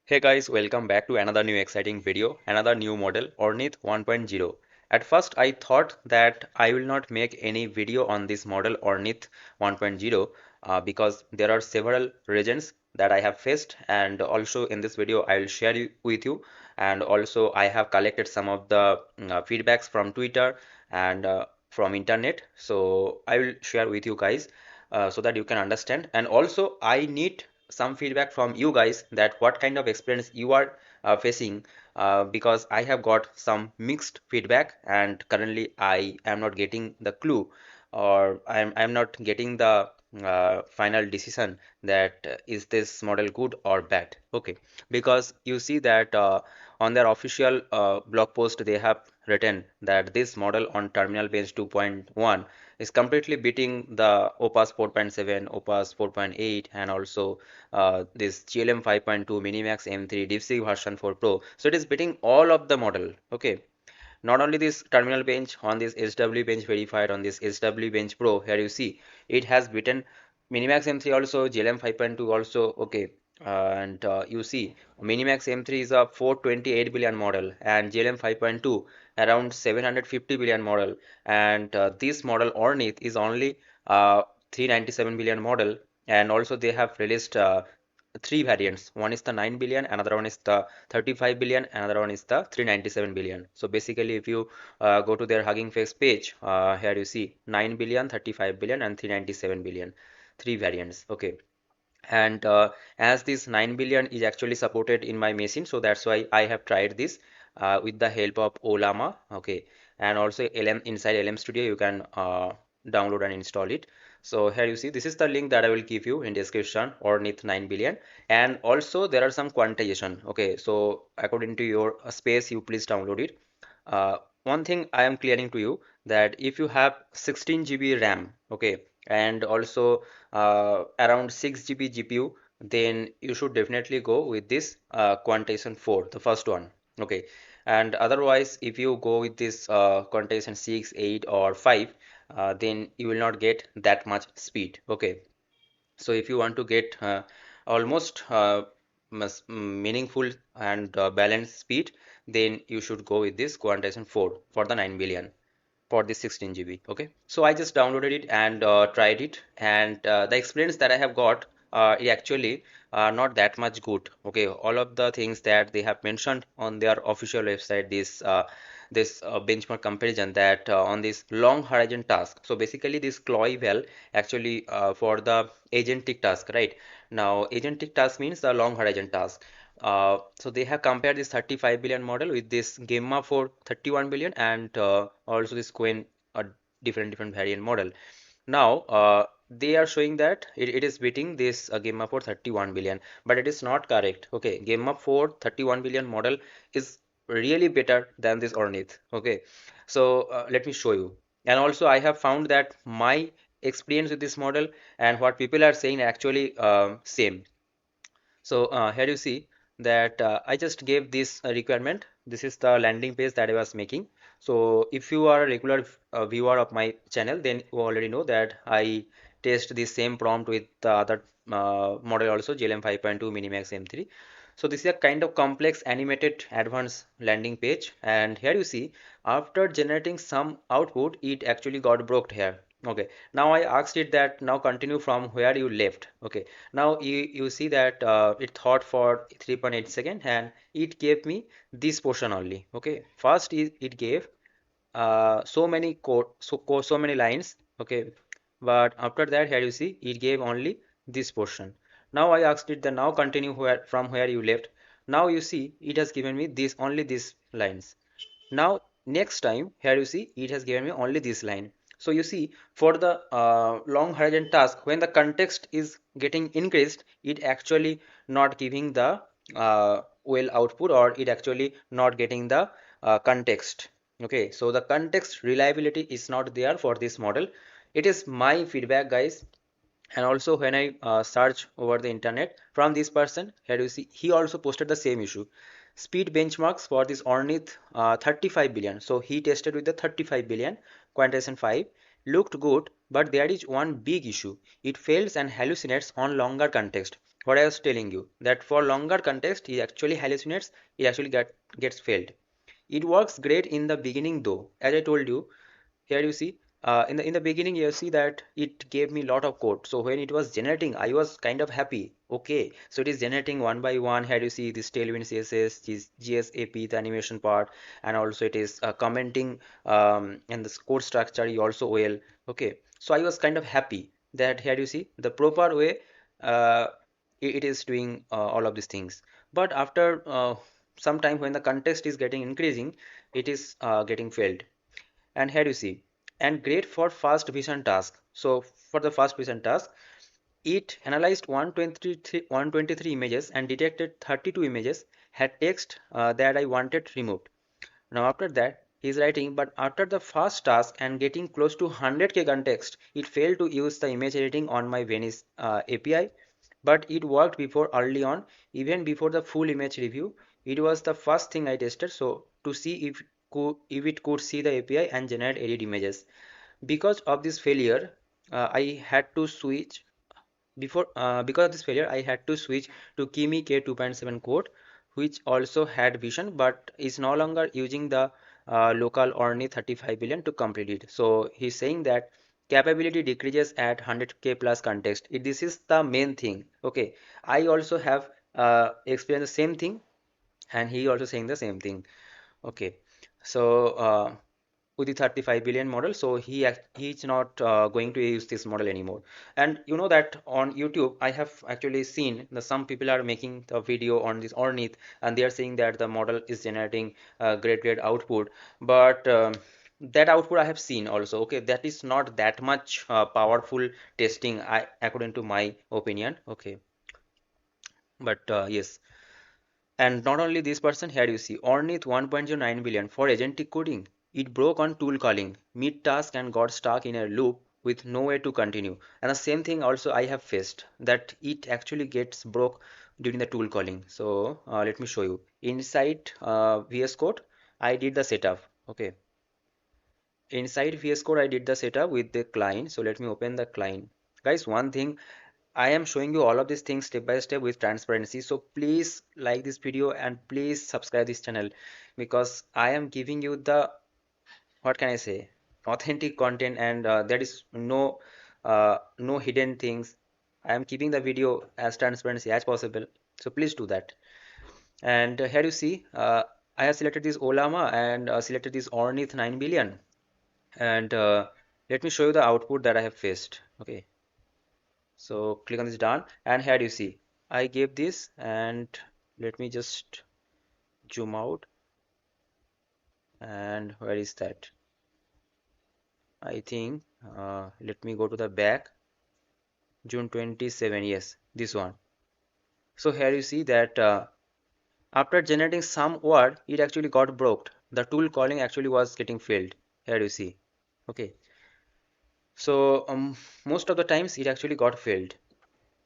Hey guys, welcome back to another new exciting video, another new model, Ornith 1.0. At first, I thought that I will not make any video on this model Ornith 1.0 because there are several reasons that I have faced, and also in this video I will share with you, and also I have collected some of the feedbacks from Twitter and from internet, so I will share with you guys so that you can understand, and also I need some feedback from you guys that what kind of experience you are facing because I have got some mixed feedback and currently I am not getting the clue or I'm not getting the final decision that is this model good or bad. Okay, because you see that on their official blog post they have written that this model on terminal bench 2.1 is completely beating the Opus 4.7, Opus 4.8, and also this GLM 5.2 Minimax M3 DeepSeek version 4 Pro. So it is beating all of the model. Okay, not only this terminal bench on this SW bench verified on this SW bench Pro. Here you see it has beaten Minimax M3 also, GLM 5.2 also. Okay, and you see Minimax M3 is a 428 billion model and GLM 5.2 around 750 billion model, and this model Ornith is only 397 billion model, and also they have released three variants. One is the 9 billion, another one is the 35 billion, another one is the 397 billion. So basically if you go to their Hugging Face page, here you see 9 billion, 35 billion and 397 billion, three variants. Okay, and as this 9 billion is actually supported in my machine, so that's why I have tried this with the help of Olama. Okay, and also LM inside LM Studio you can download and install it. So here you see this is the link that I will give you in description, Ornith 9 billion, and also there are some quantization. Okay, so according to your space you please download it. One thing I am clearing to you that if you have 16 GB RAM, okay, and also around 6 GB GPU, then you should definitely go with this quantization 4, the first one. Okay, and otherwise, if you go with this quantization 6, 8, or 5, then you will not get that much speed. Okay, so if you want to get almost meaningful and balanced speed, then you should go with this quantization 4 for the 9 billion for this 16 GB. Okay, so I just downloaded it and tried it, and the experience that I have got is actually not that much good. Okay, all of the things that they have mentioned on their official website, this benchmark comparison that on this long horizon task. So basically, this CLOI val actually for the agentic task, right? Now, agentic task means the long horizon task. So they have compared this 35 billion model with this Gemma for 31 billion and also this Queen a different variant model. Now they are showing that it is beating this Gemma for 31 billion, but it is not correct. Okay, Gemma for 31 billion model is really better than this Ornith. Okay, so let me show you. And also I have found that my experience with this model and what people are saying actually same. So here you see that I just gave this requirement. This is the landing page that I was making. So if you are a regular viewer of my channel, then you already know that I test the same prompt with the other model also, GLM 5.2 Minimax M3. So this is a kind of complex animated advanced landing page. And here you see after generating some output, it actually got broke here. Okay, now I asked it that now continue from where you left. Okay, now you see that it thought for 3.8 seconds and it gave me this portion only. Okay, first it gave so many so many lines. Okay, but after that here you see it gave only this portion. Now I asked it the now continue where from where you left. Now you see it has given me this only these lines. Now next time here you see it has given me only this line. So you see for the long horizon task, when the context is getting increased, it actually not giving the well output, or it actually not getting the context. Okay, so the context reliability is not there for this model. It is my feedback, guys. And also when I search over the internet from this person, here you see he also posted the same issue. Speed benchmarks for this Ornith 35 billion. So he tested with the 35 billion quantization 5, looked good, but there is one big issue. It fails and hallucinates on longer context. what I was telling you, that for longer context, he actually hallucinates, it actually gets failed. It works great in the beginning though, as I told you. Here you see, in the beginning you see that it gave me lot of code. So when it was generating, I was kind of happy. Okay, so it is generating one by one. Here you see this tailwind CSS, this GSAP, the animation part, and also it is commenting, and the code structure is also well. Okay, so I was kind of happy that here you see the proper way. Uh, it is doing all of these things. But after some time, when the context is getting increasing, it is getting failed. And here you see, and great for fast vision task. So for the fast vision task, it analyzed 123 images and detected 32 images had text that I wanted removed. Now after that, he's writing, but after the first task and getting close to 100k context, it failed to use the image editing on my Venice API, but it worked before early on, even before the full image review. It was the first thing I tested, so to see if it could see the API and generate edit images. Because of this failure, I had to switch because of this failure, I had to switch to Kimi K2.7 code, which also had vision but is no longer using the local Ornith 35 billion to complete it. So he's saying that capability decreases at 100k plus context. This is the main thing. Okay, I also have experienced the same thing, and he also saying the same thing. Okay, so with the 35 billion model, so he's not going to use this model anymore. And you know that on YouTube I have actually seen that some people are making the video on this Ornith, and they are saying that the model is generating great output. But that output I have seen also. Okay, that is not that much powerful testing, according to my opinion. Okay, but yes. And not only this person, here you see Ornith 1.09 billion for agentic coding. It broke on tool calling, mid task, and got stuck in a loop with no way to continue. And the same thing also I have faced, that it actually gets broke during the tool calling. So let me show you. Inside VS Code, I did the setup. Okay. Inside VS Code, I did the setup with the client. So let me open the client. Guys, one thing, I am showing you all of these things step by step with transparency. So please like this video and please subscribe this channel, because I am giving you the, what can I say, authentic content, and there is no hidden things. I am keeping the video as transparency as possible. So please do that. And here you see, I have selected this Olama and selected this Ornith 9 billion. And let me show you the output that I have faced. Okay. So click on this done, and here you see I gave this, and let me just zoom out. And where is that? I think let me go to the back. June 27, yes, this one. So here you see that after generating some word, it actually got broke. The tool calling actually was getting failed. Here you see. Okay. So most of the times it actually got failed,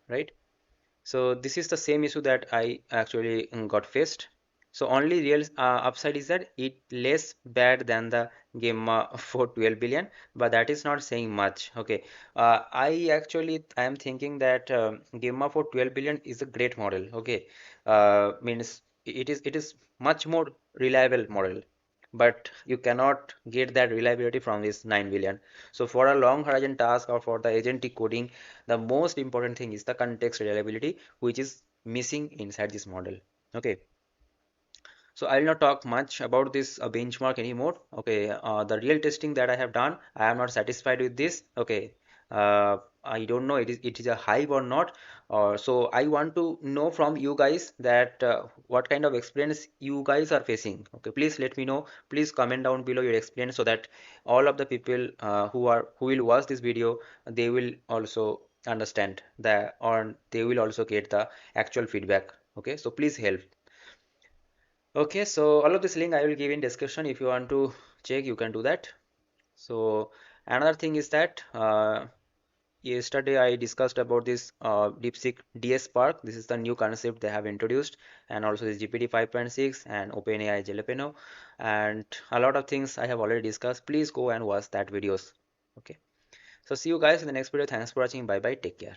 right? So this is the same issue that I actually got faced. So only real upside is that it less bad than the Gamma for 12 billion, but that is not saying much. Okay, I am thinking that Gamma for 12 billion is a great model. Okay, means it is much more reliable model, but you cannot get that reliability from this 9 billion. So for a long horizon task or for the agentic coding, the most important thing is the context reliability, which is missing inside this model. Okay, so I will not talk much about this benchmark anymore. Okay, the real testing that I have done, I am not satisfied with this. Okay, I don't know it is a hype or not. So I want to know from you guys that what kind of experience you guys are facing. Okay, please let me know. Please comment down below your experience, so that all of the people who will watch this video, they will also understand that, or they will also get the actual feedback. Okay, so please help. Okay, so all of this link I will give in description. If you want to check, you can do that. So another thing is that yesterday I discussed about this DeepSeek DS Spark. This is the new concept they have introduced, and also this GPT 5.6 and OpenAI Jalapeno, and a lot of things I have already discussed. Please go and watch that videos. Okay. So see you guys in the next video. Thanks for watching. Bye bye. Take care.